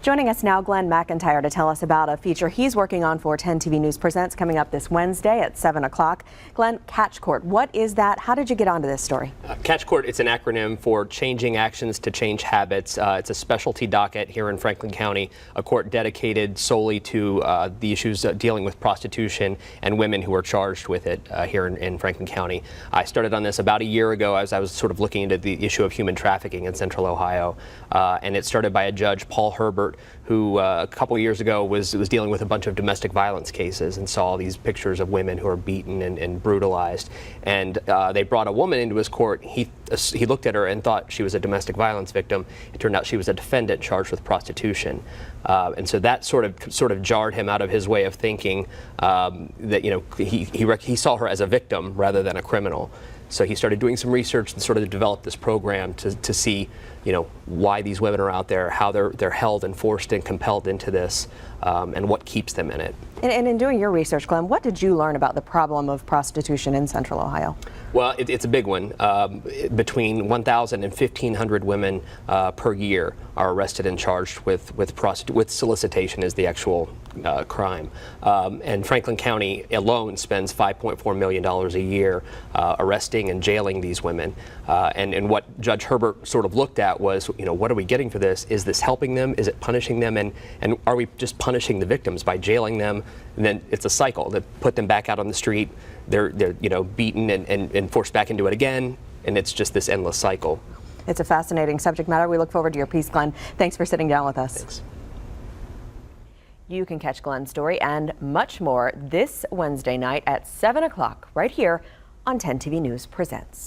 Joining us now, Glenn McIntyre, to tell us about a feature he's working on for 10 TV News Presents coming up this Wednesday at 7 o'clock. Glenn, Catch Court, what is that? How did you get onto this story? Catch Court, it's an acronym for Changing Actions to Change Habits. It's a specialty docket here in Franklin County, a court dedicated solely to the issues dealing with prostitution and women who are charged with it here in Franklin County. I started on this about a year ago as I was sort of looking into the issue of human trafficking in Central Ohio, and it started by a judge, Paul Herbert, who a couple of years ago was dealing with a bunch of domestic violence cases and saw these pictures of women who are beaten and brutalized. And they brought a woman into his court. He looked at her and thought she was a domestic violence victim. It turned out she was a defendant charged with prostitution. And so that sort of jarred him out of his way of thinking, that he saw her as a victim rather than a criminal. So he started doing some research and sort of developed this program to see, why these women are out there, how they're held and forced and compelled into this, and what keeps them in it. And in doing your research, Glenn, what did you learn about the problem of prostitution in Central Ohio? Well, it's a big one. Between 1,000 and 1,500 women per year are arrested and charged with solicitation is the actual crime. And Franklin County alone spends $5.4 million a year arresting and jailing these women. And what Judge Herbert sort of looked at was, what are we getting for this? Is this helping them? Is it punishing them? And are we just punishing the victims by jailing them? And then it's a cycle that put them back out on the street. They're beaten and forced back into it again, and it's just this endless cycle. It's a fascinating subject matter. We look forward to your piece, Glenn. Thanks for sitting down with us. Thanks. You can catch Glenn's story and much more this Wednesday night at 7 o'clock right here on 10 TV News Presents.